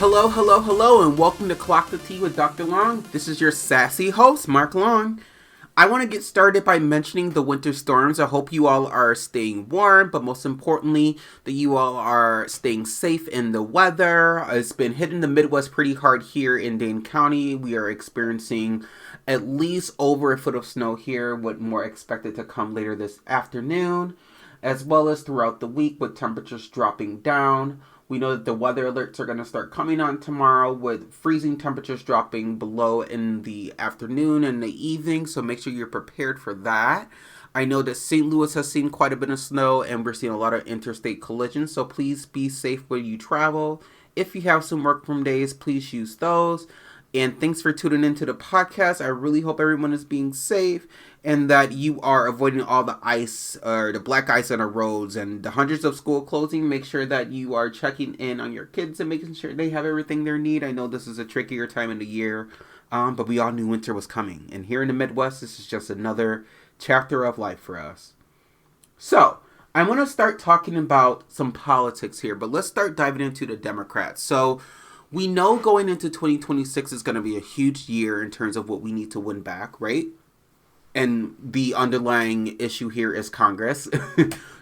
Hello, hello, hello, and welcome to Clock the Tea with Dr. Long. This is your sassy host, Mark Long. I want to get started by mentioning the winter storms. I hope you all are staying warm, but most importantly, that you all are staying safe in the weather. It's been hitting the Midwest pretty hard here in Dane County. We are experiencing at least over a foot of snow here, with more expected to come later this afternoon, as well as throughout the week with temperatures dropping down. We know that the weather alerts are going to start coming on tomorrow with freezing temperatures dropping below in the afternoon and the evening, so make sure you're prepared for that. I know that St. Louis has seen quite a bit of snow and we're seeing a lot of interstate collisions, so please be safe when you travel. If you have some work from days, please use those. And thanks for tuning into the podcast. I really hope everyone is being safe and that you are avoiding all the ice or the black ice on the roads and the hundreds of school closing. Make sure that you are checking in on your kids and making sure they have everything they need. I know this is a trickier time of the year, but we all knew winter was coming. And here in the Midwest, this is just another chapter of life for us. So, I want to start talking about some politics here, but let's start diving into the Democrats. So, we know going into 2026 is going to be a huge year in terms of what we need to win back, right? And the underlying issue here is Congress.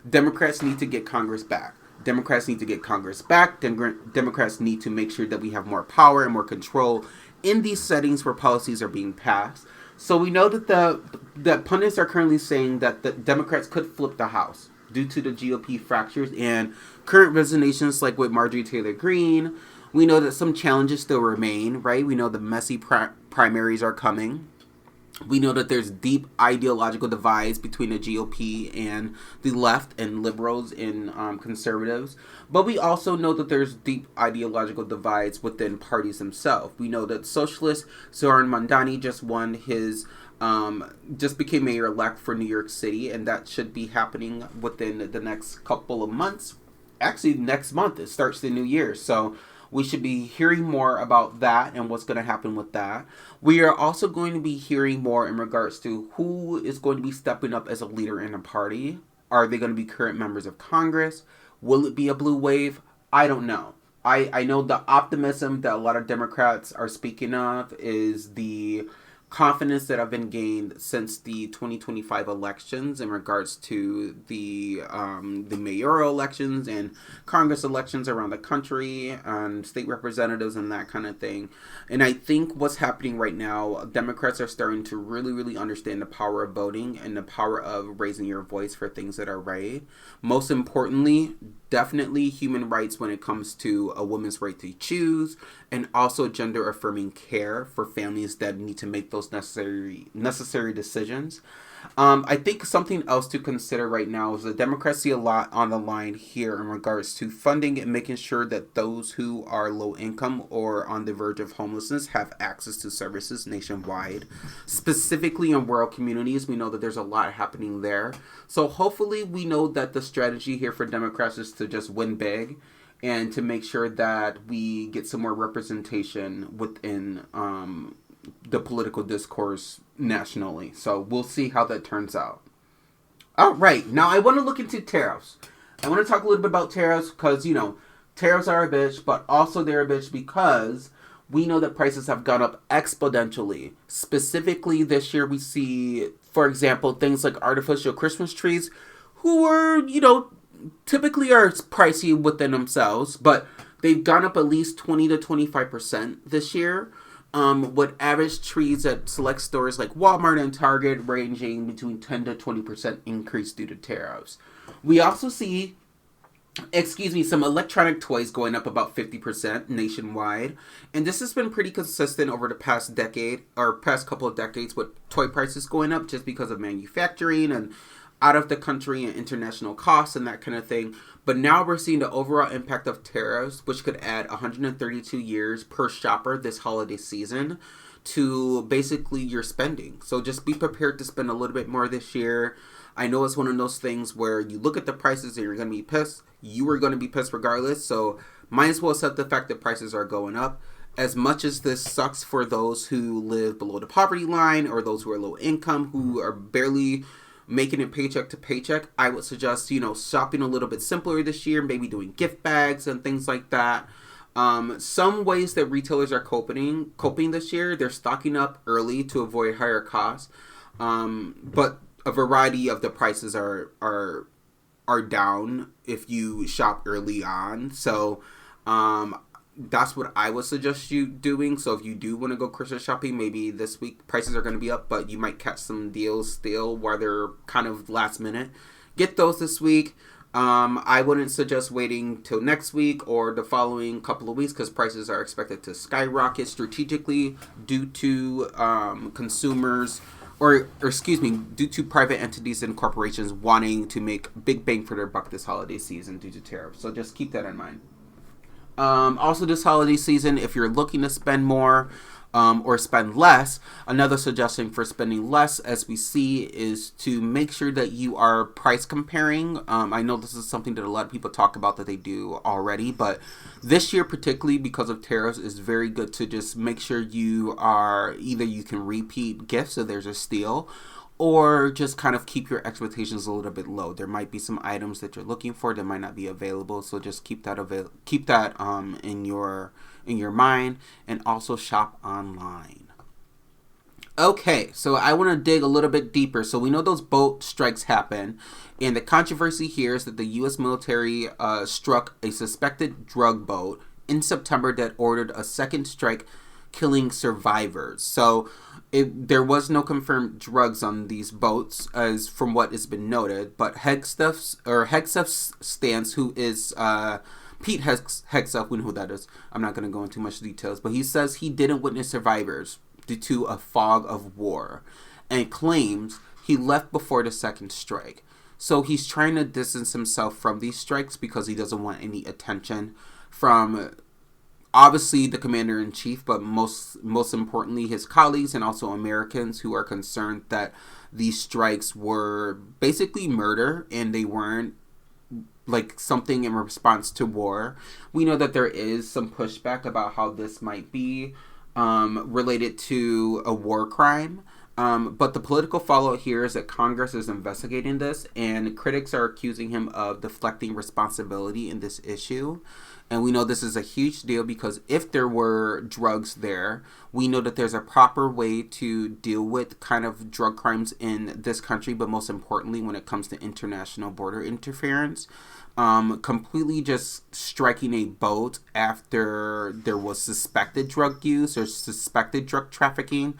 Democrats need to get Congress back. Democrats need to get Congress back. Democrats need to make sure that we have more power and more control in these settings where policies are being passed. So we know that that pundits are currently saying that the Democrats could flip the House due to the GOP fractures and current resignations like with Marjorie Taylor Greene. We know that some challenges still remain, right? We know the messy primaries are coming. We know that there's deep ideological divides between the GOP and the left and liberals and conservatives. But we also know that there's deep ideological divides within parties themselves. We know that socialist Zoran Mandani just became mayor-elect for New York City, and that should be happening within the next couple of months. Actually, next month, it starts the new year, so we should be hearing more about that and what's going to happen with that. We are also going to be hearing more in regards to who is going to be stepping up as a leader in a party. Are they going to be current members of Congress? Will it be a blue wave? I don't know. I know the optimism that a lot of Democrats are speaking of is the confidence that have been gained since the 2025 elections in regards to the mayoral elections and Congress elections around the country and state representatives and that kind of thing. And I think what's happening right now, Democrats are starting to really, really understand the power of voting and the power of raising your voice for things that are right. Most importantly, definitely human rights when it comes to a woman's right to choose, and also gender affirming care for families that need to make those necessary decisions. I think something else to consider right now is the Democrats see a lot on the line here in regards to funding and making sure that those who are low income or on the verge of homelessness have access to services nationwide. Specifically in rural communities, we know that there's a lot happening there. So hopefully we know that the strategy here for Democrats is to just win big and to make sure that we get some more representation within the political discourse nationally. So we'll see how that turns out. All right, now I want to look into tariffs. I want to talk a little bit about tariffs because, tariffs are a bitch, but also they're a bitch because we know that prices have gone up exponentially. Specifically this year we see, for example, things like artificial Christmas trees who are, typically are pricey within themselves, but they've gone up at least 20 to 25% this year. With average trees at select stores like Walmart and Target ranging between 10 to 20% increase due to tariffs. We also see, some electronic toys going up about 50% nationwide. And this has been pretty consistent over the past decade or past couple of decades with toy prices going up just because of manufacturing and out of the country and international costs and that kind of thing. But now we're seeing the overall impact of tariffs, which could add 132 years per shopper this holiday season to basically your spending. So just be prepared to spend a little bit more this year. I know it's one of those things where you look at the prices and you're going to be pissed. You are going to be pissed regardless. So might as well accept the fact that prices are going up. As much as this sucks for those who live below the poverty line or those who are low income, who are barely making it paycheck to paycheck, I would suggest, shopping a little bit simpler this year, maybe doing gift bags and things like that. Some ways that retailers are coping this year, they're stocking up early to avoid higher costs. But a variety of the prices are down if you shop early on. So that's what I would suggest you doing. So if you do want to go Christmas shopping, maybe this week prices are going to be up, but you might catch some deals still while they're kind of last minute. Get those this week. I wouldn't suggest waiting till next week or the following couple of weeks because prices are expected to skyrocket strategically due to consumers due to private entities and corporations wanting to make big bang for their buck this holiday season due to tariffs. So just keep that in mind. Also this holiday season, if you're looking to spend more or spend less, another suggestion for spending less, as we see, is to make sure that you are price comparing. I know this is something that a lot of people talk about that they do already, but this year particularly because of tariffs, is very good to just make sure you can repeat gifts so there's a steal, or just kind of keep your expectations a little bit low. There might be some items that you're looking for that might not be available, so just keep that in your mind, and also shop online. Okay, so I want to dig a little bit deeper. So we know those boat strikes happen, and the controversy here is that the U.S. military struck a suspected drug boat in September that ordered a second strike, killing survivors. So there was no confirmed drugs on these boats, as from what has been noted. But Hegseth's stance, who is Pete Hegseth, we know who that is. I'm not going to go into much details, but he says he didn't witness survivors due to a fog of war, and claims he left before the second strike. So he's trying to distance himself from these strikes because he doesn't want any attention from obviously the commander-in-chief, but most importantly his colleagues and also Americans who are concerned that these strikes were basically murder and they weren't like something in response to war. We know that there is some pushback about how this might be related to a war crime. But the political fallout here is that Congress is investigating this, and critics are accusing him of deflecting responsibility in this issue. And we know this is a huge deal because if there were drugs there, we know that there's a proper way to deal with kind of drug crimes in this country, but most importantly, when it comes to international border interference. Completely just striking a boat after there was suspected drug use or suspected drug trafficking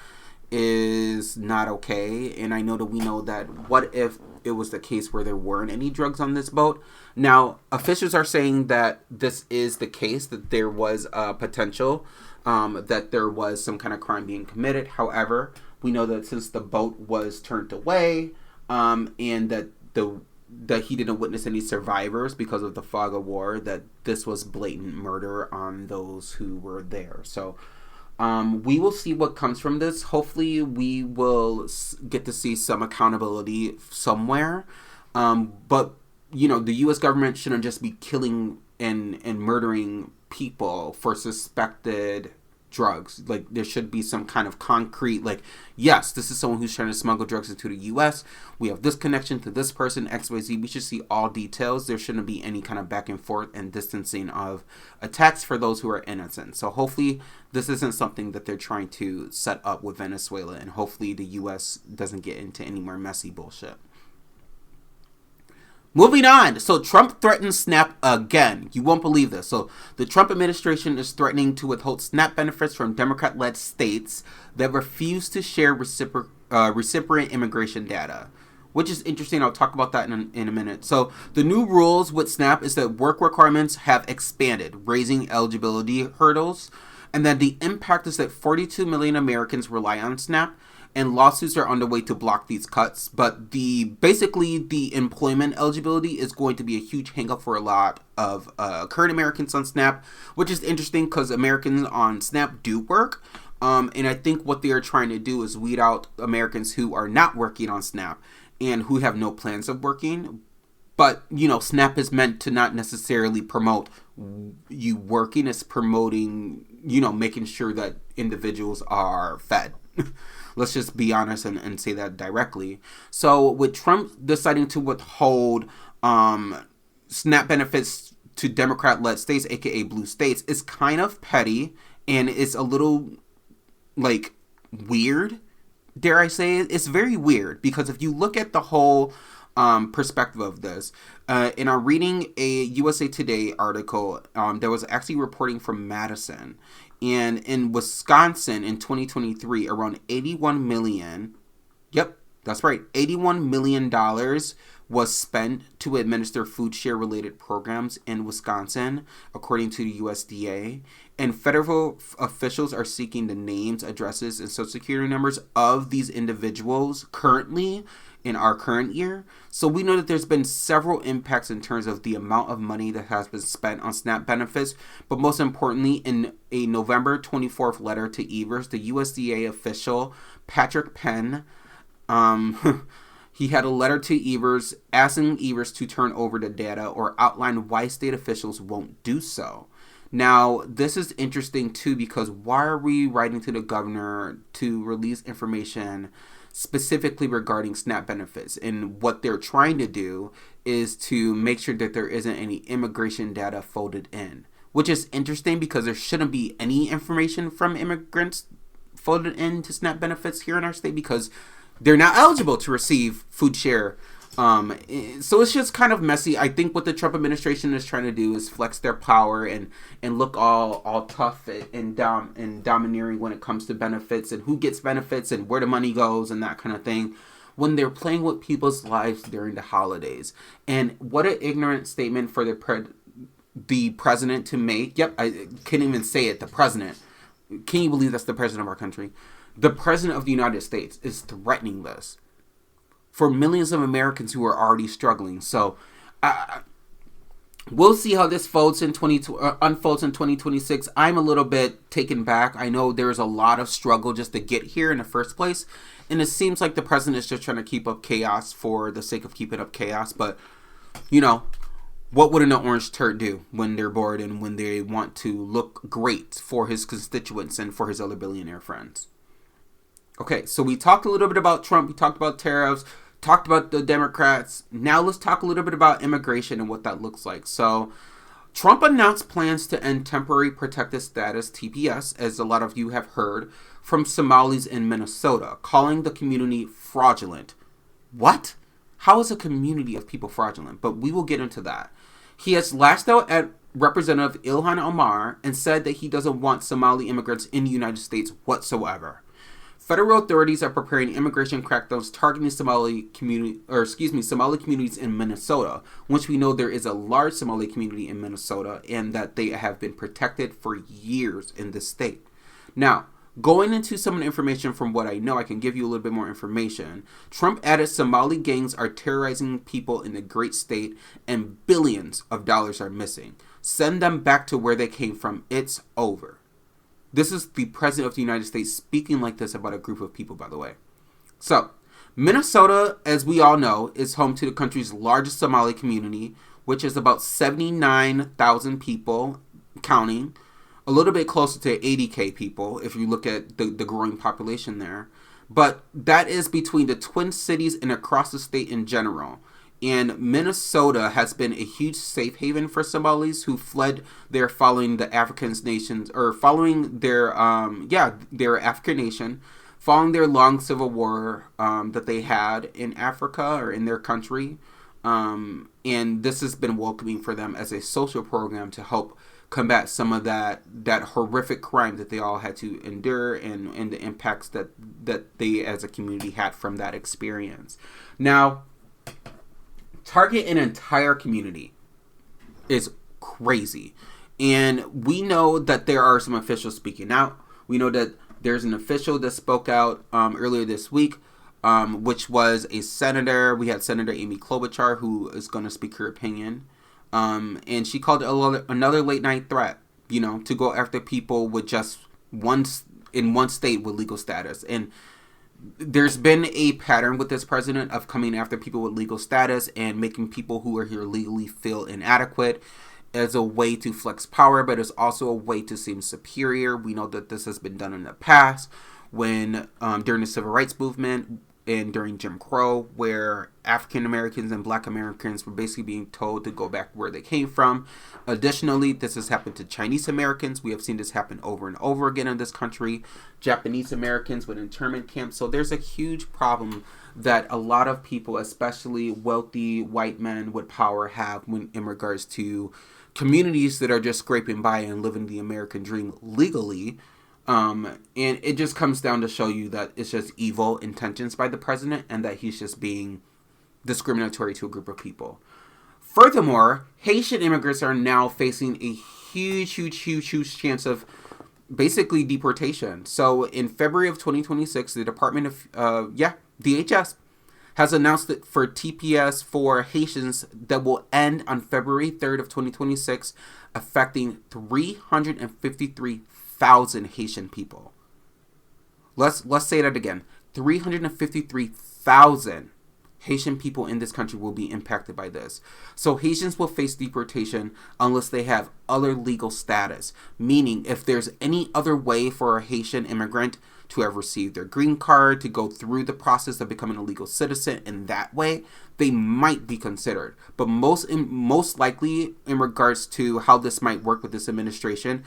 is not okay. And I know that we know that what if it was the case where there weren't any drugs on this boat? Now, officials are saying that this is the case, that there was a potential, that there was some kind of crime being committed. However, we know that since the boat was turned away, and that he didn't witness any survivors because of the fog of war, that this was blatant murder on those who were there. So we will see what comes from this. Hopefully we will get to see some accountability somewhere. But, you know, the U.S. government shouldn't just be killing and murdering people for suspected drugs. Like, there should be some kind of concrete, like, yes, this is someone who's trying to smuggle drugs into the U.S. We have this connection to this person, XYZ. We should see all details. There shouldn't be any kind of back and forth and distancing of attacks for those who are innocent. So hopefully this isn't something that they're trying to set up with Venezuela, and hopefully the U.S. doesn't get into any more messy bullshit. Moving on. So Trump threatens SNAP again. You won't believe this. So the Trump administration is threatening to withhold SNAP benefits from Democrat-led states that refuse to share recipient immigration data, which is interesting. I'll talk about that in a minute. So the new rules with SNAP is that work requirements have expanded, raising eligibility hurdles, and then the impact is that 42 million Americans rely on SNAP, and lawsuits are underway to block these cuts. But basically the employment eligibility is going to be a huge hang-up for a lot of current Americans on SNAP, which is interesting because Americans on SNAP do work. And I think what they are trying to do is weed out Americans who are not working on SNAP and who have no plans of working. But, you know, SNAP is meant to not necessarily promote you working. It's promoting, you know, making sure that individuals are fed. Let's just be honest and say that directly. So with Trump deciding to withhold SNAP benefits to Democrat-led states, aka blue states, is kind of petty and it's a little like weird. Dare I say it? It's very weird because if you look at the whole perspective of this, in our reading a USA Today article, there was actually reporting from Madison, and in Wisconsin in 2023, around 81 million. Yep, that's right, $81 million was spent to administer food share related programs in Wisconsin, according to the USDA. And federal officials are seeking the names, addresses, and social security numbers of these individuals currently in our current year. So we know that there's been several impacts in terms of the amount of money that has been spent on SNAP benefits. But most importantly, in a November 24th letter to Evers, the USDA official, Patrick Penn, he had a letter to Evers asking Evers to turn over the data or outline why state officials won't do so. Now, this is interesting too because why are we writing to the governor to release information specifically regarding SNAP benefits? And what they're trying to do is to make sure that there isn't any immigration data folded in, which is interesting because there shouldn't be any information from immigrants folded into SNAP benefits here in our state because they're not eligible to receive food share. So it's just kind of messy. I think what the Trump administration is trying to do is flex their power and look all tough and domineering when it comes to benefits and who gets benefits and where the money goes and that kind of thing, when they're playing with people's lives during the holidays. And what an ignorant statement for the president to make. Yep, I can't even say it. The president. Can you believe that's the president of our country? The president of the United States is threatening this for millions of Americans who are already struggling. So we'll see how this unfolds in 2026. I'm a little bit taken back. I know there's a lot of struggle just to get here in the first place. And it seems like the president is just trying to keep up chaos for the sake of keeping up chaos. But, you know, what would an orange turd do when they're bored and when they want to look great for his constituents and for his other billionaire friends? Okay, so we talked a little bit about Trump. We talked about tariffs, talked about the Democrats. Now let's talk a little bit about immigration and what that looks like. So Trump announced plans to end temporary protected status, TPS, as a lot of you have heard, from Somalis in Minnesota, calling the community fraudulent. What? How is a community of people fraudulent? But we will get into that. He has lashed out at Representative Ilhan Omar and said that he doesn't want Somali immigrants in the United States whatsoever. Federal authorities are preparing immigration crackdowns targeting Somali communities in Minnesota, which we know there is a large Somali community in Minnesota and that they have been protected for years in this state. Now, going into some of the information from what I know, I can give you a little bit more information. Trump added Somali gangs are terrorizing people in the great state and billions of dollars are missing. Send them back to where they came from. It's over. This is the president of the United States speaking like this about a group of people, by the way. So, Minnesota, as we all know, is home to the country's largest Somali community, which is about 79,000 people, counting. A little bit closer to 80K people, if you look at the growing population there. But that is between the Twin Cities and across the state in general. And Minnesota has been a huge safe haven for Somalis who fled there following the African nations, or following their African nation, following their long civil war that they had in Africa or in their country. And this has been welcoming for them as a social program to help combat some of that horrific crime that they all had to endure and the impacts that they as a community had from that experience. Now, target an entire community is crazy. And we know that there are some officials speaking out. We know that there's an official that spoke out earlier this week, which was a senator. We had Senator Amy Klobuchar, who is going to speak her opinion. And she called it another late night threat, to go after people with just one state with legal status. And there's been a pattern with this president of coming after people with legal status and making people who are here legally feel inadequate as a way to flex power, but it's also a way to seem superior. We know that this has been done in the past when during the civil rights movement, in during Jim Crow, where African Americans and Black Americans were basically being told to go back where they came from. Additionally, this has happened to Chinese Americans. We have seen this happen over and over again in this country. Japanese Americans with internment camps. So there's a huge problem that a lot of people, especially wealthy white men with power, have when in regards to communities that are just scraping by and living the American dream legally. And it just comes down to show you that it's just evil intentions by the president and that he's just being discriminatory to a group of people. Furthermore, Haitian immigrants are now facing a huge chance of basically deportation. So in February of 2026, the Department of, DHS has announced that for TPS for Haitians that will end on February 3rd of 2026, affecting 353,000 Haitian people. Let's say that again. 353,000 Haitian people in this country will be impacted by this. So Haitians will face deportation unless they have other legal status. Meaning, if there's any other way for a Haitian immigrant to have received their green card, to go through the process of becoming a legal citizen in that way, they might be considered. But most likely, in regards to how this might work with this administration,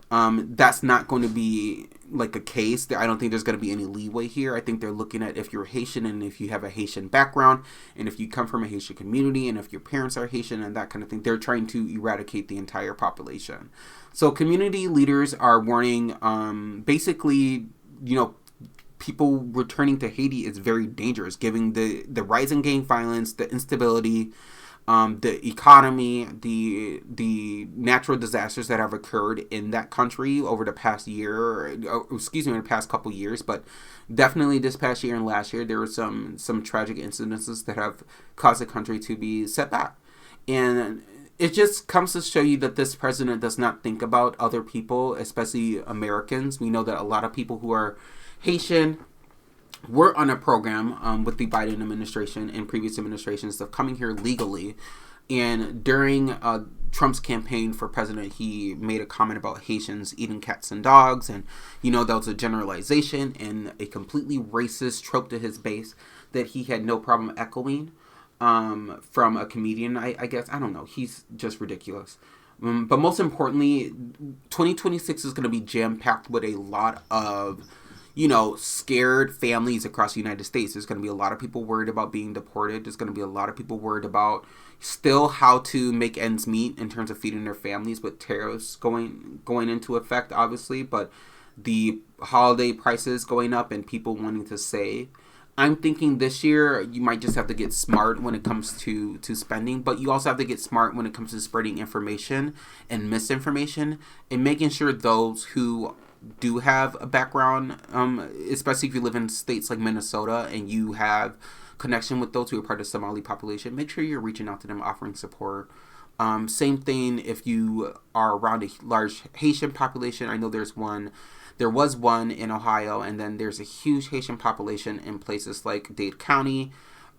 that's not going to be like a case. I don't think there's going to be any leeway here. I think they're looking at if you're Haitian and if you have a Haitian background and if you come from a Haitian community and if your parents are Haitian and that kind of thing, they're trying to eradicate the entire population. So community leaders are warning, basically, people returning to Haiti is very dangerous, given the rise in gang violence, the instability, the economy, the natural disasters that have occurred in that country over the past year, the past couple years, but definitely this past year and last year, there were some tragic incidences that have caused the country to be set back. And it just comes to show you that this president does not think about other people, especially Americans. We know that a lot of people who are Haitian were on a program with the Biden administration and previous administrations of coming here legally. And during Trump's campaign for president, he made a comment about Haitians eating cats and dogs. And, that was a generalization and a completely racist trope to his base that he had no problem echoing from a comedian, I guess. I don't know. He's just ridiculous. But most importantly, 2026 is going to be jam-packed with a lot of scared families across the United States. There's going to be a lot of people worried about being deported. There's going to be a lot of people worried about still how to make ends meet in terms of feeding their families with tariffs going into effect, obviously, but the holiday prices going up and people wanting to save. I'm thinking this year you might just have to get smart when it comes to spending, but you also have to get smart when it comes to spreading information and misinformation and making sure those who do have a background, especially if you live in states like Minnesota and you have connection with those who are part of the Somali population, make sure you're reaching out to them, offering support. Same thing if you are around a large Haitian population. I know there was one in Ohio, and then there's a huge Haitian population in places like Dade County,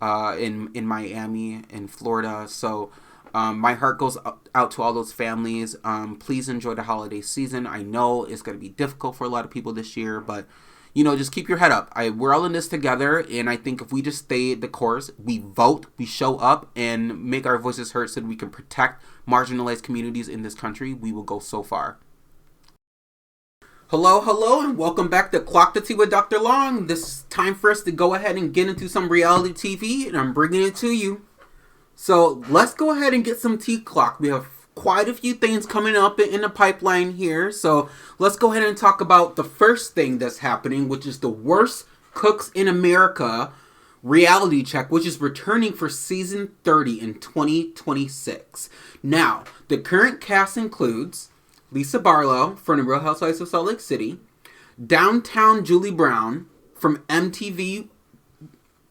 in Miami, in Florida. So my heart goes out to all those families. Please enjoy the holiday season. I know it's going to be difficult for a lot of people this year, but just keep your head up. We're all in this together, and I think if we just stay the course, we vote, we show up, and make our voices heard so that we can protect marginalized communities in this country, we will go so far. Hello, and welcome back to Clock the Tea with Dr. Long. This is time for us to go ahead and get into some reality TV, and I'm bringing it to you. So let's go ahead and get some tea clock. We have quite a few things coming up in the pipeline here. So let's go ahead and talk about the first thing that's happening, which is the Worst Cooks in America reality check, which is returning for season 30 in 2026. Now, the current cast includes Lisa Barlow from the Real Housewives of Salt Lake City, Downtown Julie Brown from MTV,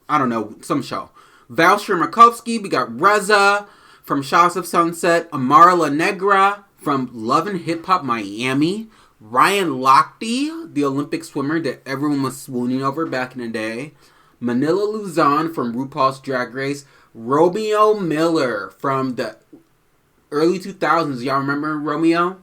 I don't know, some show, Val Shermakovsky, we got Reza from Shaws of Sunset, Amara La Negra from Love and Hip Hop Miami, Ryan Lochte, the Olympic swimmer that everyone was swooning over back in the day, Manila Luzon from RuPaul's Drag Race, Romeo Miller from the early 2000s. Y'all remember Romeo?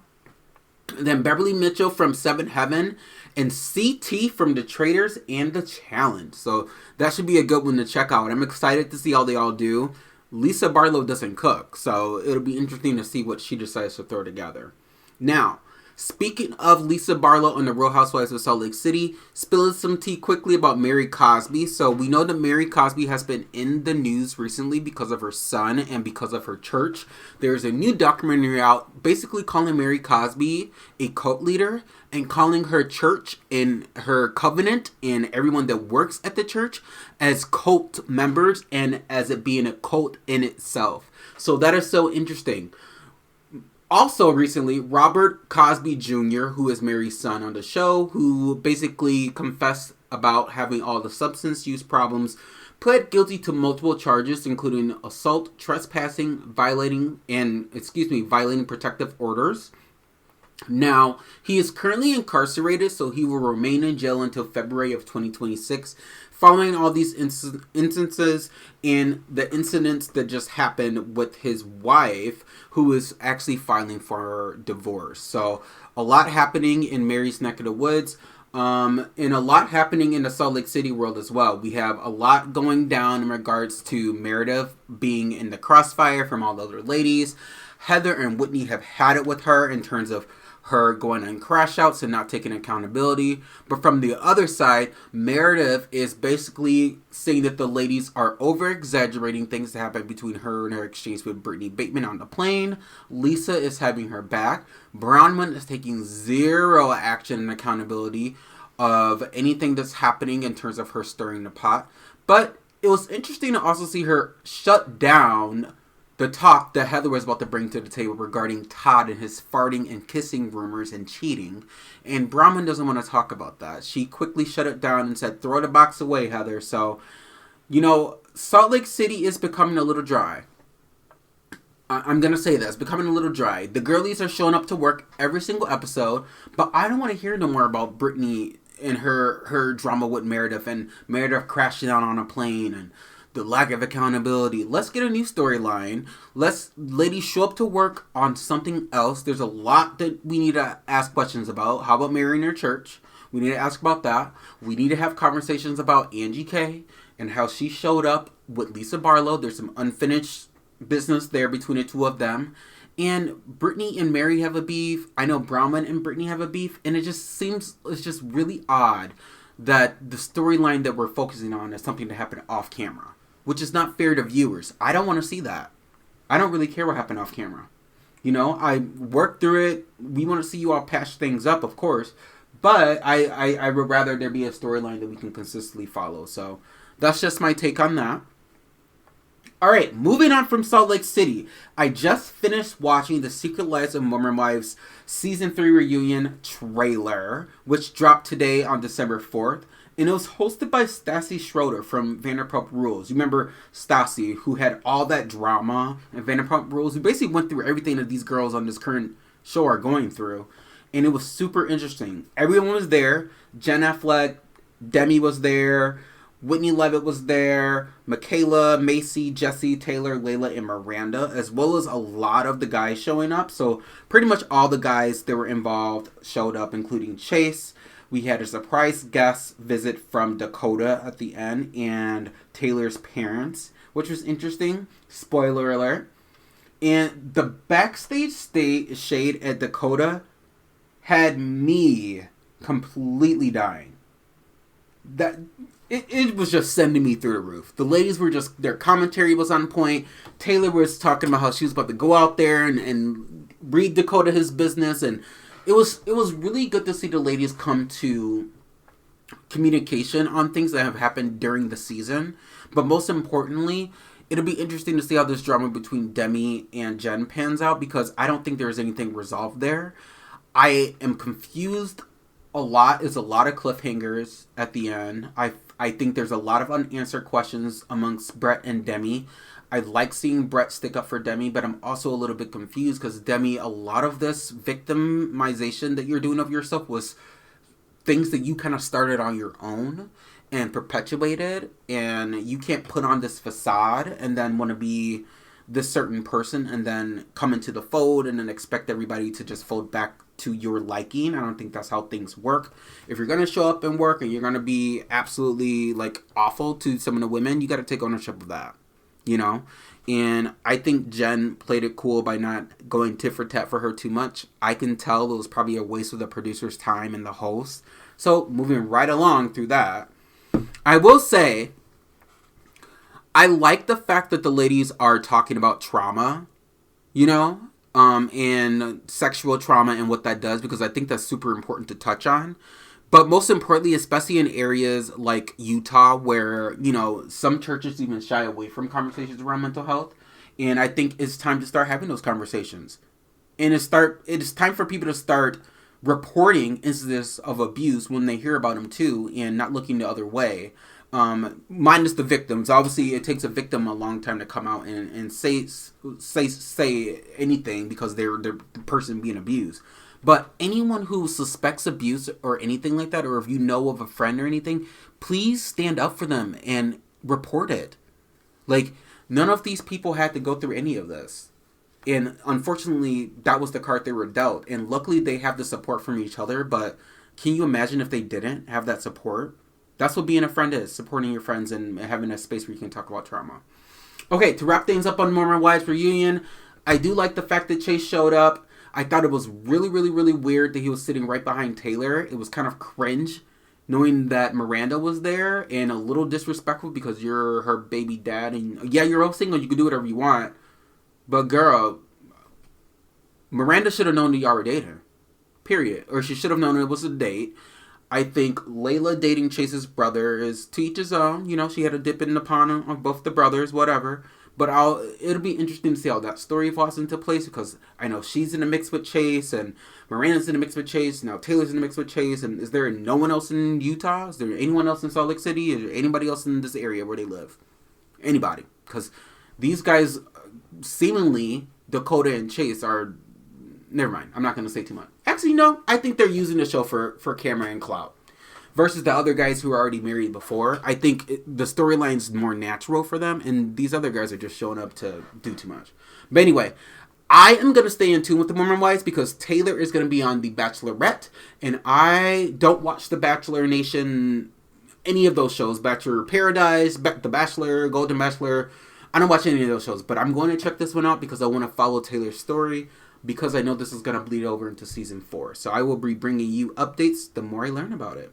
Then Beverly Mitchell from Seventh Heaven, and CT from the Traders and the Challenge. So that should be a good one to check out. I'm excited to see how they all do. Lisa Barlow doesn't cook, so it'll be interesting to see what she decides to throw together. Now, speaking of Lisa Barlow on the Real Housewives of Salt Lake City, spilling some tea quickly about Mary Cosby. So we know that Mary Cosby has been in the news recently because of her son and because of her church. There's a new documentary out basically calling Mary Cosby a cult leader and calling her church and her covenant and everyone that works at the church as cult members and as it being a cult in itself. So that is so interesting. Also recently, Robert Cosby Jr., who is Mary's son on the show, who basically confessed about having all the substance use problems, pled guilty to multiple charges, including assault, trespassing, violating protective orders. Now, he is currently incarcerated, so he will remain in jail until February of 2026, following all these instances and the incidents that just happened with his wife, who is actually filing for divorce. So, a lot happening in Mary's neck of the woods, and a lot happening in the Salt Lake City world as well. We have a lot going down in regards to Meredith being in the crossfire from all the other ladies. Heather and Whitney have had it with her in terms of her going on crash outs and not taking accountability. But from the other side, Meredith is basically saying that the ladies are over-exaggerating things that happened between her and her exchange with Brittany Bateman on the plane. Lisa is having her back. Brownman is taking zero action and accountability of anything that's happening in terms of her stirring the pot. But it was interesting to also see her shut down the talk that Heather was about to bring to the table regarding Todd and his farting and kissing rumors and cheating. And Brahman doesn't want to talk about that. She quickly shut it down and said, throw the box away, Heather. So, Salt Lake City is becoming a little dry. I'm going to say that. It's becoming a little dry. The girlies are showing up to work every single episode, but I don't want to hear no more about Brittany and her drama with Meredith and Meredith crashing out on a plane and the lack of accountability. Let's get a new storyline. Let's ladies show up to work on something else. There's a lot that we need to ask questions about. How about Mary and her church? We need to ask about that. We need to have conversations about Angie K and how she showed up with Lisa Barlow. There's some unfinished business there between the two of them. And Brittany and Mary have a beef. I know Brahman and Brittany have a beef. And it's just really odd that the storyline that we're focusing on is something that happened off camera, which is not fair to viewers. I don't want to see that. I don't really care what happened off camera. I worked through it. We want to see you all patch things up, of course. But I would rather there be a storyline that we can consistently follow. So that's just my take on that. All right, moving on from Salt Lake City. I just finished watching The Secret Lives of Mormon Wives Season 3 reunion trailer, which dropped today on December 4th. And it was hosted by Stassi Schroeder from Vanderpump Rules. You remember Stassi, who had all that drama in Vanderpump Rules? Who basically went through everything that these girls on this current show are going through. And it was super interesting. Everyone was there. Jen Affleck, Demi was there. Whitney Levitt was there. Michaela, Macy, Jesse, Taylor, Layla, and Miranda. As well as a lot of the guys showing up. So pretty much all the guys that were involved showed up, including Chase. We had a surprise guest visit from Dakota at the end and Taylor's parents, which was interesting. Spoiler alert. And the backstage shade at Dakota had me completely dying. It was just sending me through the roof. The ladies were their commentary was on point. Taylor was talking about how she was about to go out there and read Dakota his business, and it was really good to see the ladies come to communication on things that have happened during the season. But most importantly, it'll be interesting to see how this drama between Demi and Jen pans out, because I don't think there's anything resolved there. I am confused a lot. It's a lot of cliffhangers at the end. I think there's a lot of unanswered questions amongst Brett and Demi. I like seeing Brett stick up for Demi, but I'm also a little bit confused because Demi, a lot of this victimization that you're doing of yourself was things that you kind of started on your own and perpetuated, and you can't put on this facade and then want to be this certain person and then come into the fold and then expect everybody to just fold back to your liking. I don't think that's how things work. If you're going to show up and work and you're going to be absolutely like awful to some of the women, you got to take ownership of that, you know? And I think Jen played it cool by not going tit for tat for her too much. I can tell it was probably a waste of the producer's time and the host. So moving right along through that, I will say, I like the fact that the ladies are talking about trauma, you know, and sexual trauma and what that does, because I think that's super important to touch on. But most importantly, especially in areas like Utah where, you know, some churches even shy away from conversations around mental health. And I think it's time to start having those conversations. And it is time for people to start reporting incidents of abuse when they hear about them too, and not looking the other way. Minus the victims. Obviously, it takes a victim a long time to come out and say anything because they're the person being abused. But anyone who suspects abuse or anything like that, or if you know of a friend or anything, please stand up for them and report it. Like, none of these people had to go through any of this. And unfortunately, that was the card they were dealt. And luckily, they have the support from each other. But can you imagine if they didn't have that support? That's what being a friend is, supporting your friends and having a space where you can talk about trauma. Okay, to wrap things up on Mormon Wives Reunion, I do like the fact that Chase showed up. I thought it was really, really, really weird that he was sitting right behind Taylor. It was kind of cringe knowing that Miranda was there, and a little disrespectful because you're her baby dad. And yeah, you're all single, you can do whatever you want. But girl, Miranda should have known that y'all were dating. Period. Or she should have known it was a date. I think Layla dating Chase's brother is to each his own. You know, she had a dip in the pond on both the brothers, whatever. But it'll be interesting to see how that story falls into place, because I know she's in the mix with Chase, and Miranda's in the mix with Chase. Now Taylor's in the mix with Chase. And is there no one else in Utah? Is there anyone else in Salt Lake City? Is there anybody else in this area where they live? Anybody. Because these guys, seemingly, Dakota and Chase are... Never mind. I'm not going to say too much. Actually, no. I think they're using the show for camera and clout. Versus the other guys who are already married before. I think the storyline's more natural for them. And these other guys are just showing up to do too much. But anyway, I am going to stay in tune with the Mormon Wives because Taylor is going to be on The Bachelorette. And I don't watch The Bachelor Nation, any of those shows. Bachelor Paradise, The Bachelor, Golden Bachelor. I don't watch any of those shows. But I'm going to check this one out because I want to follow Taylor's story. Because I know this is going to bleed over into season 4. So I will be bringing you updates the more I learn about it.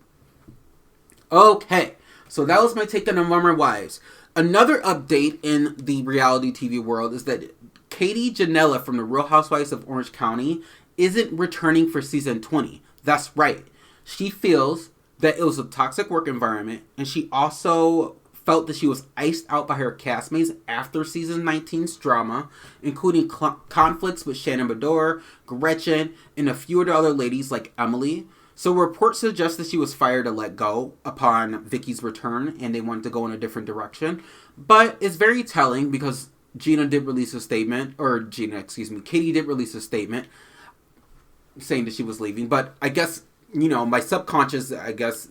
Okay, so that was my take on the Mormon Wives. Another update in the reality TV world is that Katie Janela from the Real Housewives of Orange County isn't returning for season 20. That's right. She feels that it was a toxic work environment, and she also felt that she was iced out by her castmates after season 19's drama, including conflicts with Shannon Bedore, Gretchen, and a few of the other ladies like Emily. So reports suggest that she was fired or let go upon Vicky's return, and they wanted to go in a different direction. But it's very telling because Katie did release a statement saying that she was leaving. But I guess, you know, my subconscious,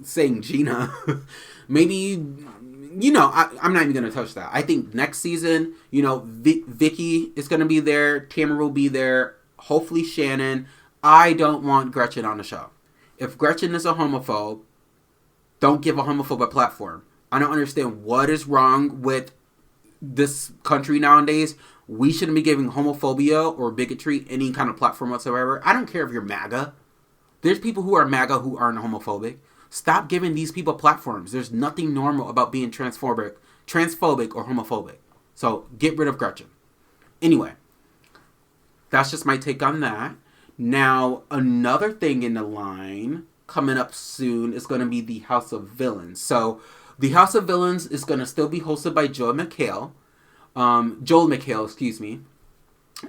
saying Gina, maybe... You know, I'm not even going to touch that. I think next season, you know, Vicky is going to be there. Tamara will be there. Hopefully Shannon. I don't want Gretchen on the show. If Gretchen is a homophobe, don't give a homophobe a platform. I don't understand what is wrong with this country nowadays. We shouldn't be giving homophobia or bigotry any kind of platform whatsoever. I don't care if you're MAGA. There's people who are MAGA who aren't homophobic. Stop giving these people platforms. There's nothing normal about being transphobic or homophobic. So get rid of Gretchen. Anyway, that's just my take on that. Now, another thing in the line coming up soon is going to be the House of Villains. So the House of Villains is going to still be hosted by Joel McHale,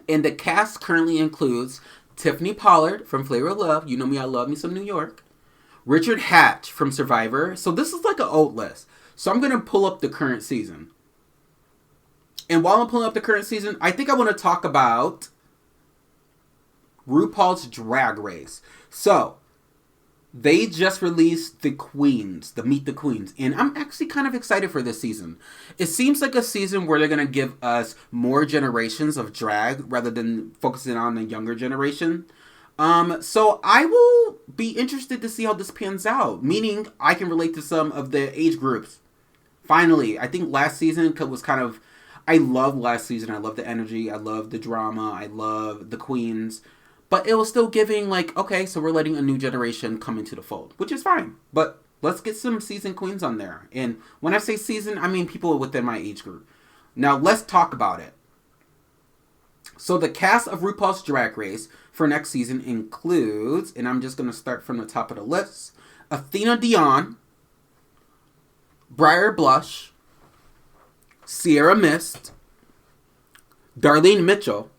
And the cast currently includes Tiffany Pollard from Flavor of Love. You know me, I love me some New York. Richard Hatch from Survivor. So this is like an old list. So I'm going to pull up the current season. And while I'm pulling up the current season, I think I want to talk about RuPaul's Drag Race. So they just released the Queens, the Meet the Queens. And I'm actually kind of excited for this season. It seems like a season where they're going to give us more generations of drag rather than focusing on the younger generation. So I will be interested to see how this pans out. Meaning, I can relate to some of the age groups. Finally, I think last season was kind of. I love last season. I love the energy. I love the drama. I love the queens. But it was still giving, like, okay, so we're letting a new generation come into the fold, which is fine. But let's get some seasoned queens on there. And when I say seasoned, I mean people within my age group. Now, let's talk about it. So the cast of RuPaul's Drag Race for next season includes, and I'm just going to start from the top of the list, Athena Dion, Briar Blush, Sierra Mist, Darlene Mitchell,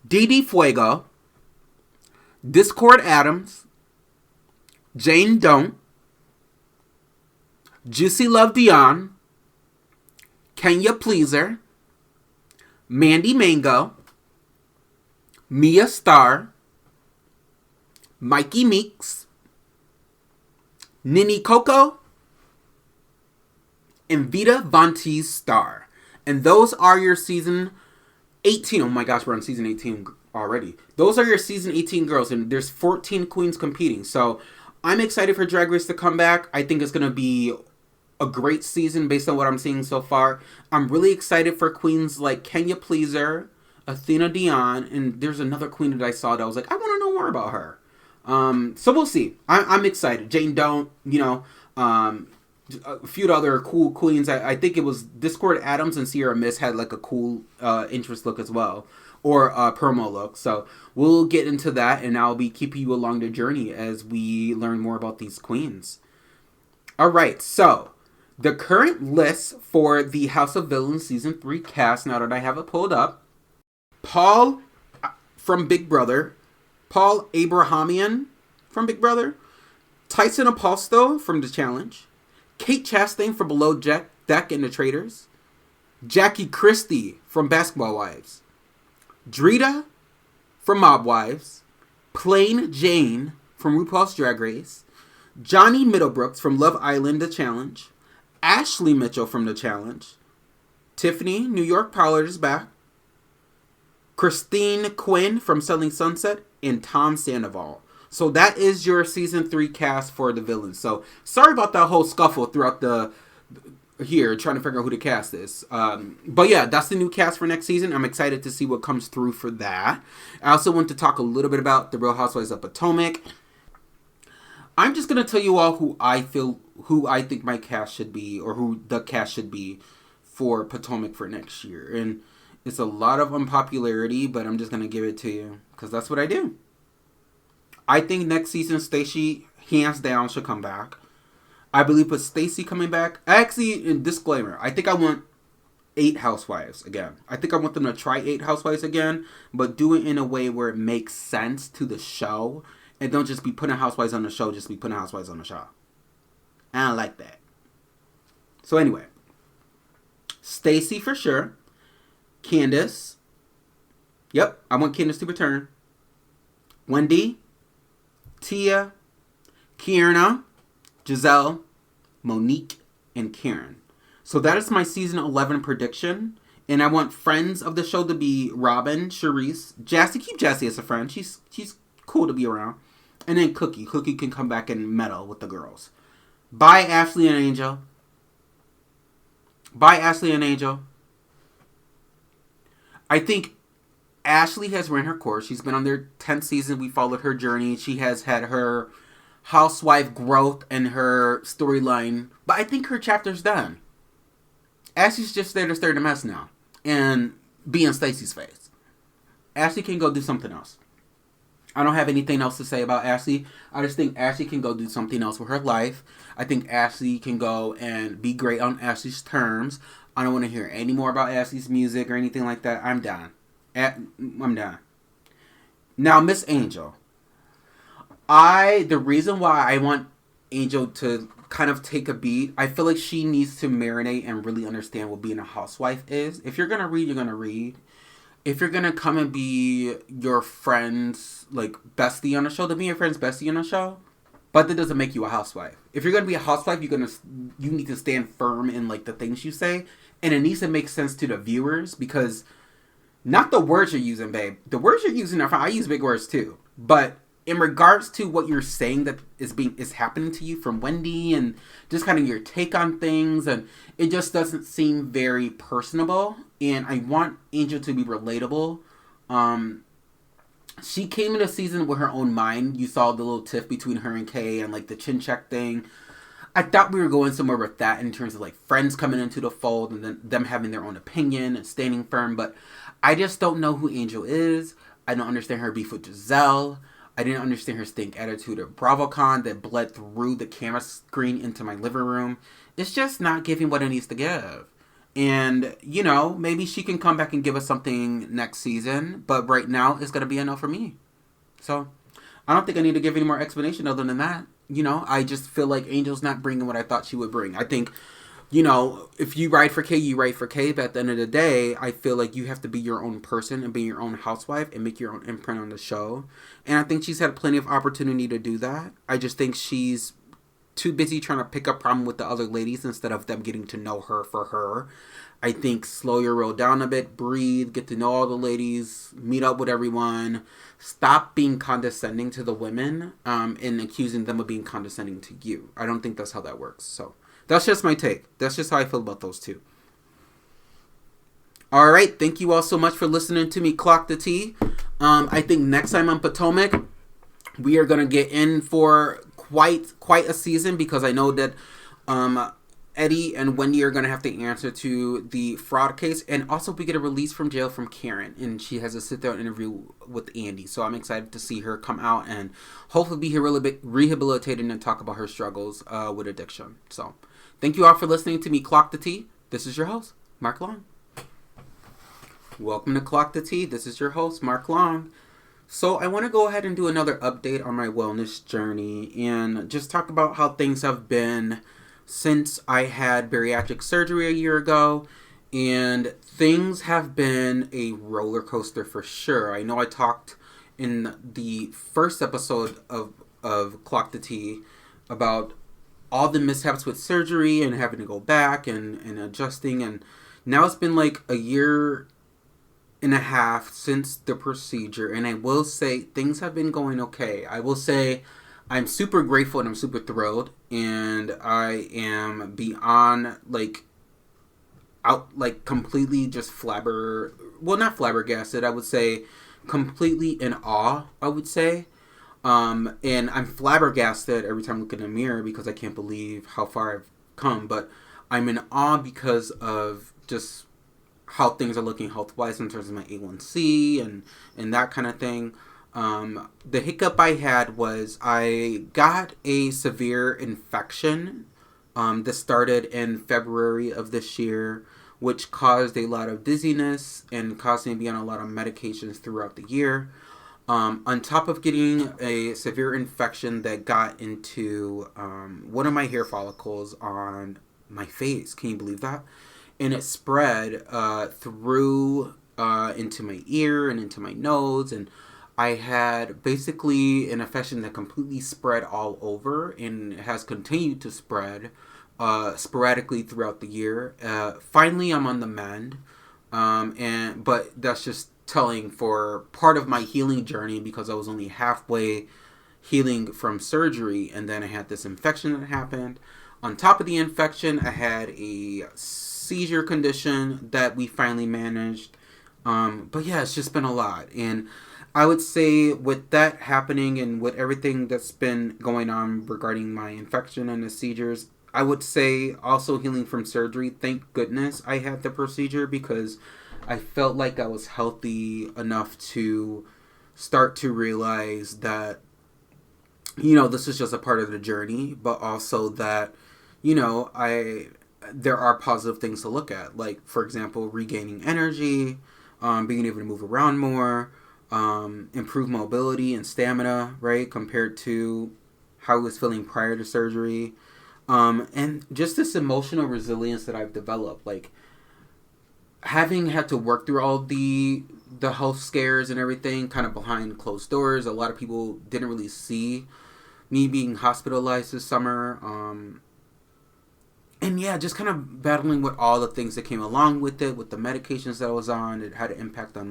Dee Fuego, Discord Adams, Jane Don't, Juicy Love Dion, Kenya Pleaser, Mandy Mango, Mia Starr, Mikey Meeks, Nini Coco, and Vita Von Teese Star. And those are your season 18. Oh my gosh, we're on season 18 already. Those are your season 18 girls, and there's 14 queens competing. So I'm excited for Drag Race to come back. I think it's going to be a great season based on what I'm seeing so far. I'm really excited for queens like Kenya Pleaser, Athena Dion, and there's another queen that I saw that I was like, I want to know more about her. So we'll see. I'm excited. Jane Don't, a few other cool queens. I think it was Discord Adams and Sierra Mist had like a cool interest look as well, or promo look. So we'll get into that, and I'll be keeping you along the journey as we learn more about these queens. All right, so the current list for the House of Villains season 3 cast, now that I have it pulled up: Paul from Big Brother, Paul Abrahamian from Big Brother, Tyson Aposto from The Challenge, Kate Chastain from Below Deck and The Traitors, Jackie Christie from Basketball Wives, Drita from Mob Wives, Plain Jane from RuPaul's Drag Race, Johnny Middlebrooks from Love Island The Challenge, Ashley Mitchell from The Challenge, Tiffany New York Pollard is back, Christine Quinn from Selling Sunset, and Tom Sandoval. So that is your season 3 cast for the villains. So sorry about that whole scuffle throughout here, trying to figure out who the cast is. But yeah, that's the new cast for next season. I'm excited to see what comes through for that. I also want to talk a little bit about the Real Housewives of Potomac. I'm just going to tell you all who I think my cast should be, or who the cast should be for Potomac for next year. And it's a lot of unpopularity, but I'm just going to give it to you because that's what I do. I think next season Stacey, hands down, should come back. I believe with Stacey coming back, actually, in disclaimer, I think I want 8 Housewives again. I think I want them to try 8 Housewives again, but do it in a way where it makes sense to the show, and don't just be putting Housewives on the show, just be putting Housewives on the show. I don't like that. So anyway, Stacey for sure. Candace. Yep, I want Candace to return. Wendy. Tia. Kierna. Giselle. Monique. And Karen. So that is my season 11 prediction. And I want friends of the show to be Robin, Charisse, Jassy. Keep Jassy as a friend. She's cool to be around. And then Cookie. Cookie can come back and meddle with the girls. Bye, Ashley and Angel. Bye, Ashley and Angel. I think Ashley has ran her course. She's been on their 10th season. We followed her journey. She has had her housewife growth and her storyline. But I think her chapter's done. Ashley's just there to stir the mess now. And be in Stacey's face. Ashley can go do something else. I don't have anything else to say about Ashley. I just think Ashley can go do something else with her life. I think Ashley can go and be great on Ashley's terms. I don't want to hear any more about Ashley's music or anything like that. I'm done. I'm done. Now, Miss Angel. The reason why I want Angel to kind of take a beat, I feel like she needs to marinate and really understand what being a housewife is. If you're going to read, you're going to read. If you're going to come and be your friend's, like, bestie on a show, then be your friend's bestie on a show. But that doesn't make you a housewife. If you're going to be a housewife, you need to stand firm in, like, the things you say. And it needs to make sense to the viewers because Not the words you're using, babe. The words you're using are fine. I use big words too. But in regards to what you're saying that is happening to you from Wendy and just kind of your take on things, and it just doesn't seem very personable. And I want Angel to be relatable. She came in a season with her own mind. You saw the little tiff between her and Kay and like the chin check thing. I thought we were going somewhere with that in terms of like friends coming into the fold and then them having their own opinion and standing firm. But I just don't know who Angel is. I don't understand her beef with Giselle. I didn't understand her stink attitude at BravoCon that bled through the camera screen into my living room. It's just not giving what it needs to give. And, you know, maybe she can come back and give us something next season. But right now, it's going to be a no for me. So, I don't think I need to give any more explanation other than that. You know, I just feel like Angel's not bringing what I thought she would bring. I think, you know, if you ride for Kay, you ride for Kay. But at the end of the day, I feel like you have to be your own person and be your own housewife and make your own imprint on the show. And I think she's had plenty of opportunity to do that. I just think she's too busy trying to pick up problem with the other ladies instead of them getting to know her for her. I think slow your roll down a bit, breathe, get to know all the ladies, meet up with everyone. Stop being condescending to the women and accusing them of being condescending to you. I don't think that's how that works. So that's just my take. That's just how I feel about those two. All right. Thank you all so much for listening to me clock the tea. I think next time on Potomac, we are going to get in for quite a season because I know that Eddie and Wendy are going to have to answer to the fraud case. And also we get a release from jail from Karen. And she has a sit-down interview with Andy. So I'm excited to see her come out and hopefully be rehabilitated and talk about her struggles with addiction. So thank you all for listening to me Clock the Tea. This is your host, Mark Long. Welcome to Clock the Tea. This is your host, Mark Long. So I want to go ahead and do another update on my wellness journey and just talk about how things have been since I had bariatric surgery a year ago, and things have been a roller coaster for sure. I know I talked in the first episode of Clock the Tea about all the mishaps with surgery and having to go back and adjusting, and now it's been like a year and a half since the procedure, and I will say things have been going okay. I will say I'm super grateful and I'm super thrilled, and I am beyond completely just not flabbergasted, I would say completely in awe, I would say. And I'm flabbergasted every time I look in the mirror because I can't believe how far I've come, but I'm in awe because of just how things are looking health-wise in terms of my A1C and that kind of thing. The hiccup I had was I got a severe infection that started in February of this year, which caused a lot of dizziness and caused me to be on a lot of medications throughout the year. On top of getting a severe infection that got into one of my hair follicles on my face. Can you believe that? And it spread through into my ear and into my nose, and I had basically an infection that completely spread all over and has continued to spread sporadically throughout the year. Finally, I'm on the mend, but that's just telling for part of my healing journey because I was only halfway healing from surgery, and then I had this infection that happened. On top of the infection, I had a seizure condition that we finally managed. But yeah, it's just been a lot. And I would say with that happening and with everything that's been going on regarding my infection and the seizures, I would say also healing from surgery. Thank goodness I had the procedure because I felt like I was healthy enough to start to realize that, you know, this is just a part of the journey, but also that, you know, there are positive things to look at. Like, for example, regaining energy, being able to move around more, improve mobility and stamina, right, compared to how I was feeling prior to surgery. And just this emotional resilience that I've developed, like having had to work through all the health scares and everything kind of behind closed doors. A lot of people didn't really see me being hospitalized this summer. And yeah, just kind of battling with all the things that came along with it, with the medications that I was on. It had an impact on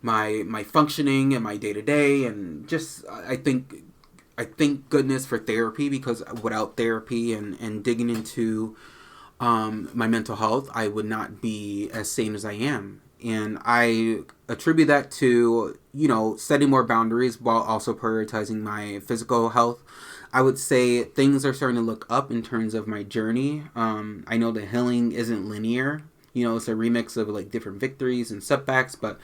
my functioning and my day to day, and just I thank goodness for therapy, because without therapy and digging into my mental health, I would not be as sane as I am. And I attribute that to, setting more boundaries while also prioritizing my physical health. I would say things are starting to look up in terms of my journey. I know that healing isn't linear. It's a remix of like different victories and setbacks. But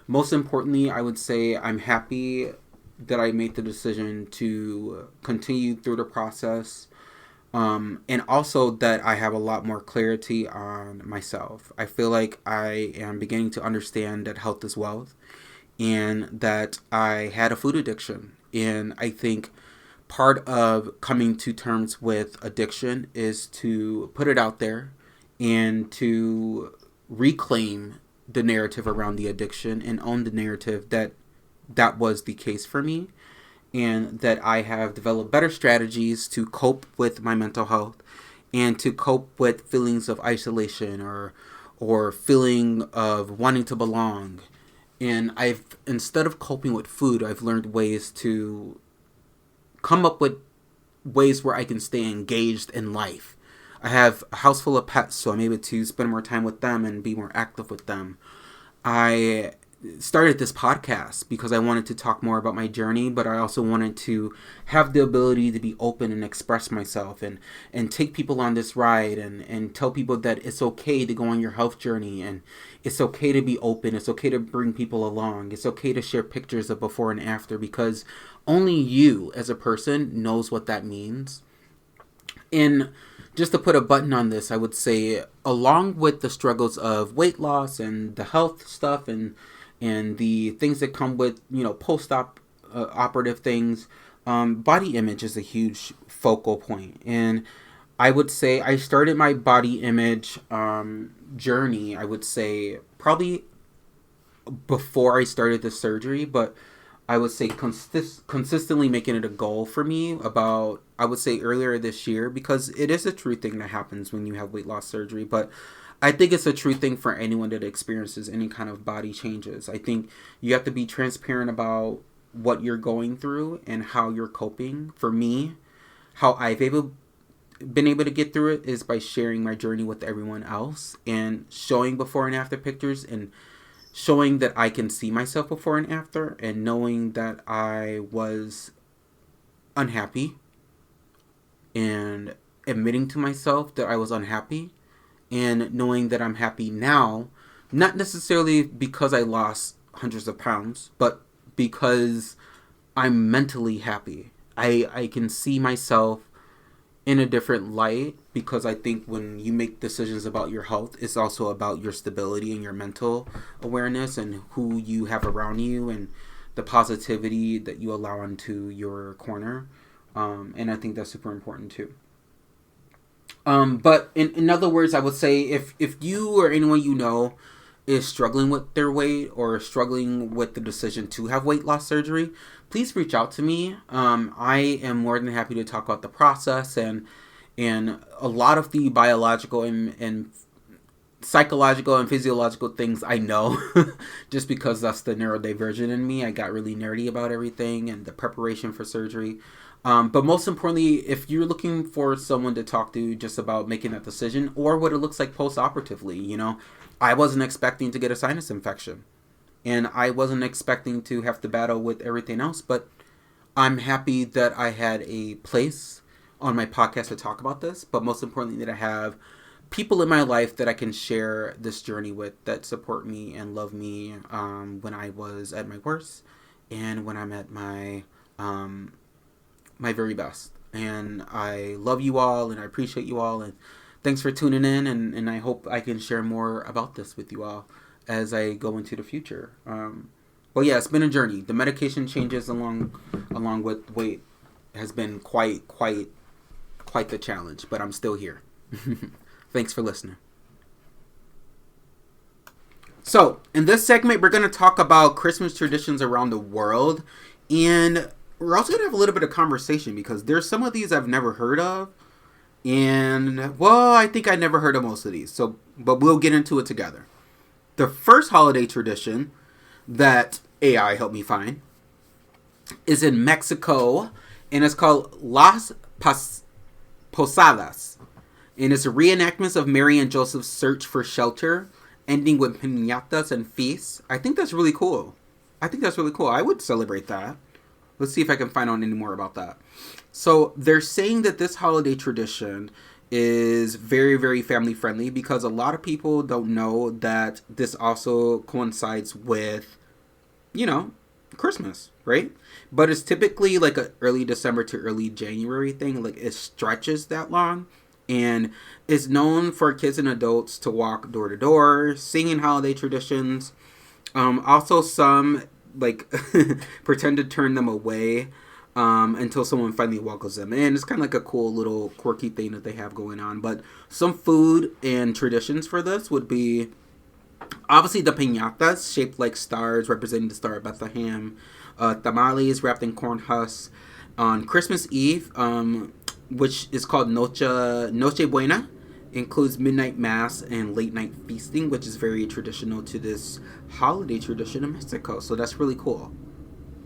most importantly, I would say I'm happy that I made the decision to continue through the process. And also that I have a lot more clarity on myself. I feel like I am beginning to understand that health is wealth, and that I had a food addiction. And I think part of coming to terms with addiction is to put it out there and to reclaim the narrative around the addiction and own the narrative that that was the case for me, and that I have developed better strategies to cope with my mental health and to cope with feelings of isolation or feeling of wanting to belong. And instead of coping with food, I've learned ways to come up with ways where I can stay engaged in life. I have a house full of pets, so I'm able to spend more time with them and be more active with them. I started this podcast because I wanted to talk more about my journey, but I also wanted to have the ability to be open and express myself and take people on this ride and tell people that it's okay to go on your health journey, and it's okay to be open. It's okay to bring people along. It's okay to share pictures of before and after, because only you as a person knows what that means. And just to put a button on this, I would say, along with the struggles of weight loss and the health stuff and the things that come with, post-op operative things, body image is a huge focal point. And I would say I started my body image journey, I would say, probably before I started the surgery, but I would say consistently making it a goal for me about, I would say, earlier this year, because it is a true thing that happens when you have weight loss surgery. But I think it's a true thing for anyone that experiences any kind of body changes. I think you have to be transparent about what you're going through and how you're coping. For me, how I've been able to get through it is by sharing my journey with everyone else and showing before and after pictures, and showing that I can see myself before and after, and knowing that I was unhappy and admitting to myself that I was unhappy, and knowing that I'm happy now, not necessarily because I lost hundreds of pounds, but because I'm mentally happy. I can see myself in a different light, because I think when you make decisions about your health, it's also about your stability and your mental awareness and who you have around you and the positivity that you allow into your corner. And I think that's super important too. But in other words, I would say if you or anyone you know is struggling with their weight or struggling with the decision to have weight loss surgery, please reach out to me. I am more than happy to talk about the process and a lot of the biological and psychological and physiological things I know, just because that's the neurodivergent in me. I got really nerdy about everything and the preparation for surgery. But most importantly, if you're looking for someone to talk to just about making that decision or what it looks like post-operatively, I wasn't expecting to get a sinus infection. And I wasn't expecting to have to battle with everything else. But I'm happy that I had a place on my podcast to talk about this. But most importantly, that I have people in my life that I can share this journey with, that support me and love me when I was at my worst and when I'm at my my very best. And I love you all, and I appreciate you all, and thanks for tuning in, and I hope I can share more about this with you all as I go into the future. But yeah, it's been a journey. The medication changes along with weight has been quite the challenge, but I'm still here. Thanks for listening. So, in this segment, we're going to talk about Christmas traditions around the world, and we're also going to have a little bit of conversation, because there's some of these I've never heard of, And, well, I think I never heard of most of these. So, but we'll get into it together. The first holiday tradition that AI helped me find is in Mexico, and it's called Posadas. And it's a reenactment of Mary and Joseph's search for shelter, ending with piñatas and feasts. I think that's really cool. I would celebrate that. Let's see if I can find out any more about that. So they're saying that this holiday tradition is very, very family friendly because a lot of people don't know that this also coincides with, Christmas, right? But it's typically like a early December to early January thing. Like it stretches that long. And is known for kids and adults to walk door to door, singing holiday traditions. Also, some pretend to turn them away until someone finally welcomes them in. It's kind of like a cool little quirky thing that they have going on. But some food and traditions for this would be obviously the piñatas, shaped like stars representing the Star of Bethlehem. Tamales wrapped in corn husks. On Christmas Eve, which is called Noche Buena, includes midnight mass and late night feasting, which is very traditional to this holiday tradition in Mexico. So that's really cool.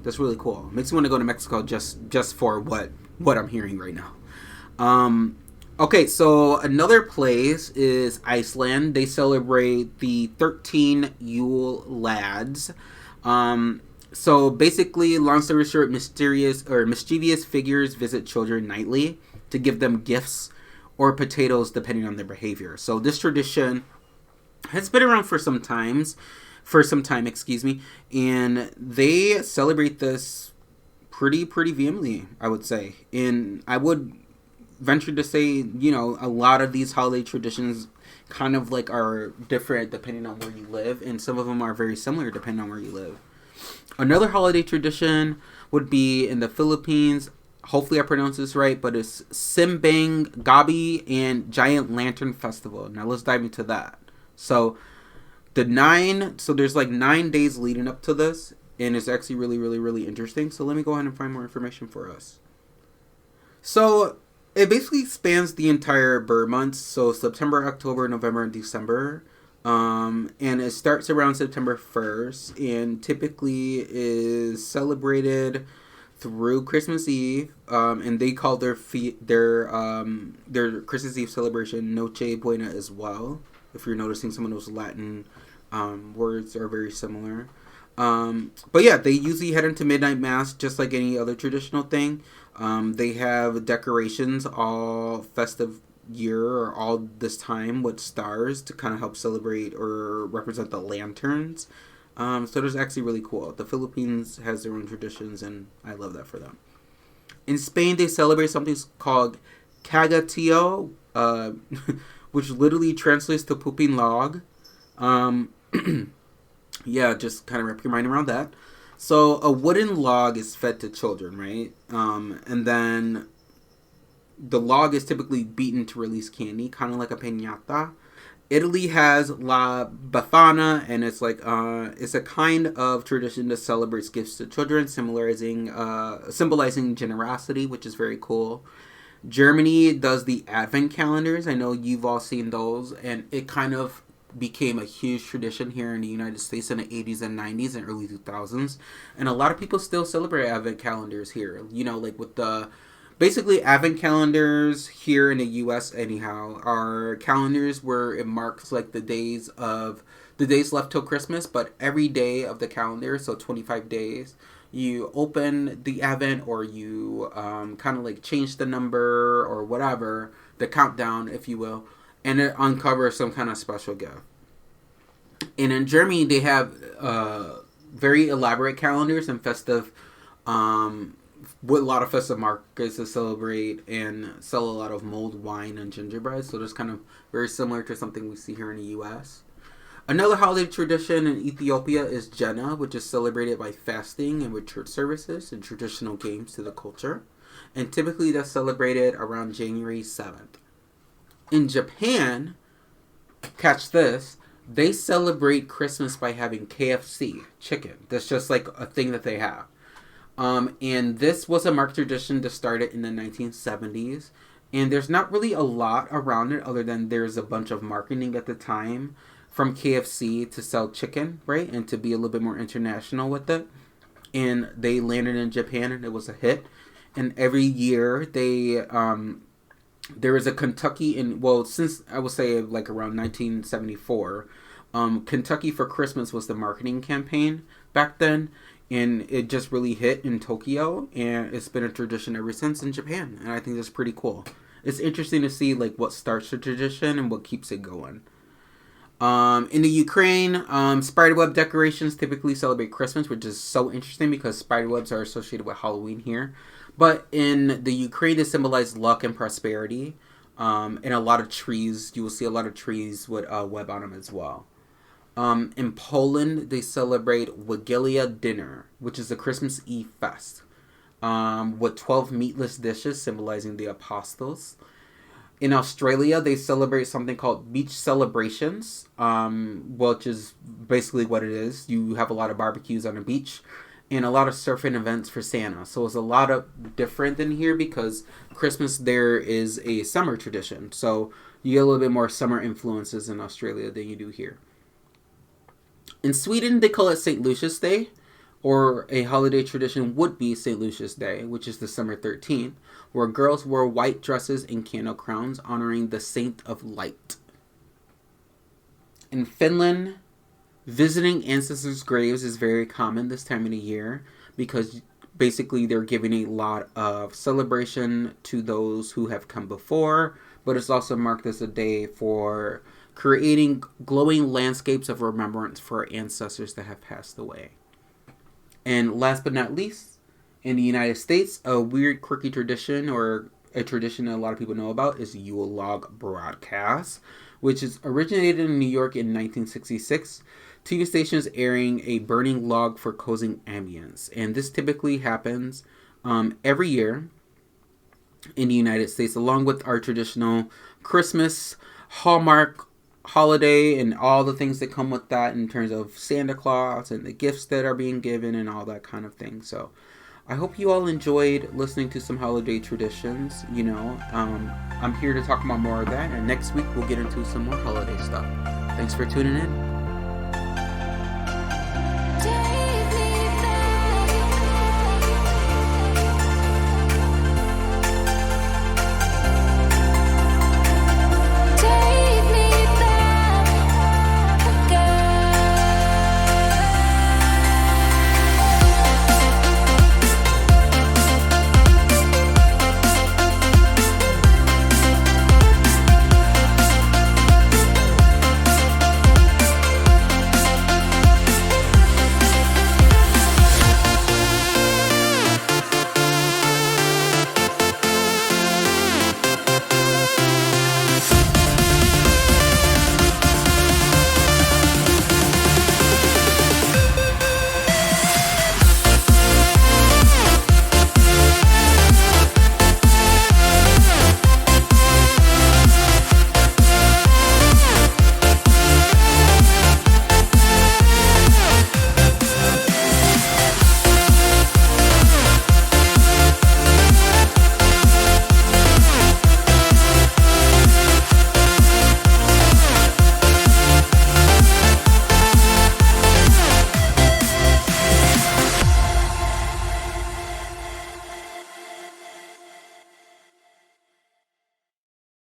Makes me want to go to Mexico just for what I'm hearing right now. Okay, so another place is Iceland. They celebrate the 13 Yule Lads. So basically, long story short, mischievous figures visit children nightly to give them gifts or potatoes depending on their behavior. So this tradition has been around for some time, and they celebrate this pretty vehemently, I would say. And I would venture to say, a lot of these holiday traditions kind of are different depending on where you live, and some of them are very similar depending on where you live. Another holiday tradition would be in the Philippines. Hopefully I pronounced this right, but it's Simbang Gabi and Giant Lantern Festival. Now let's dive into that. So there's 9 days leading up to this, and it's actually really, really, really interesting. So let me go ahead and find more information for us. So it basically spans the entire Ber months, so September, October, November, and December. And it starts around September 1st, and typically is celebrated through Christmas Eve, and they call their Christmas Eve celebration Noche Buena as well. If you're noticing, some of those Latin words are very similar. But yeah, they usually head into midnight mass just like any other traditional thing. They have decorations all festive year or all this time with stars to kind of help celebrate or represent the lanterns. So that's actually really cool. The Philippines has their own traditions, and I love that for them. In Spain, they celebrate something called Cagatillo, which literally translates to pooping log. Yeah, just kind of wrap your mind around that. So a wooden log is fed to children, right? And then the log is typically beaten to release candy, kind of like a piñata. Italy has La Befana, and it's it's a kind of tradition that celebrates gifts to children, symbolizing generosity, which is very cool. Germany does the Advent calendars. I know you've all seen those, and it kind of became a huge tradition here in the United States in the 80s and 90s and early 2000s. And a lot of people still celebrate Advent calendars here. With the... Basically, Advent calendars here in the U.S. anyhow are calendars where it marks the days left till Christmas, but every day of the calendar, so 25 days, you open the Advent or you kind of change the number or whatever, the countdown, if you will, and it uncovers some kind of special gift. And in Germany, they have very elaborate calendars and festive with a lot of festive markets to celebrate and sell a lot of mulled wine and gingerbread. So that's kind of very similar to something we see here in the U.S. Another holiday tradition in Ethiopia is Jena, which is celebrated by fasting and with church services and traditional games to the culture. And typically that's celebrated around January 7th. In Japan, catch this, they celebrate Christmas by having KFC, chicken. That's just a thing that they have. And this was a marked tradition that started in the 1970s. And there's not really a lot around it other than there's a bunch of marketing at the time from KFC to sell chicken, right? And to be a little bit more international with it. And they landed in Japan and it was a hit. And every year there is a Kentucky since I would say like around 1974, Kentucky for Christmas was the marketing campaign back then, and it just really hit in Tokyo, and it's been a tradition ever since in Japan, and I think that's pretty cool. It's interesting to see like what starts the tradition and what keeps it going. In the Ukraine, spiderweb decorations typically celebrate Christmas, which is so interesting because spiderwebs are associated with Halloween here. But in the Ukraine, they symbolize luck and prosperity. And a lot of trees, you will see a lot of trees with web on them as well. In Poland, they celebrate Wigilia dinner, which is a Christmas Eve fest, with 12 meatless dishes symbolizing the apostles. In Australia, they celebrate something called beach celebrations, which is basically what it is. You have a lot of barbecues on the beach and a lot of surfing events for Santa. So it's a lot of different than here because Christmas there is a summer tradition. So you get a little bit more summer influences in Australia than you do here. In Sweden, they call it St. Lucia's Day, or a holiday tradition would be St. Lucia's Day, which is December 13th, where girls wear white dresses and candle crowns honoring the Saint of Light. In Finland, visiting ancestors' graves is very common this time of the year because basically they're giving a lot of celebration to those who have come before, but it's also marked as a day for creating glowing landscapes of remembrance for ancestors that have passed away. And last but not least, in the United States, a weird, quirky tradition, or a tradition that a lot of people know about, is Yule log broadcast, which is originated in New York in 1966. TV stations airing a burning log for cozy ambience. And this typically happens every year in the United States, along with our traditional Christmas, Hallmark holiday, and all the things that come with that in terms of Santa Claus and the gifts that are being given and all that kind of thing. So I hope you all enjoyed listening to some holiday traditions. I'm here to talk about more of that, and next week we'll get into some more holiday stuff. Thanks for tuning in.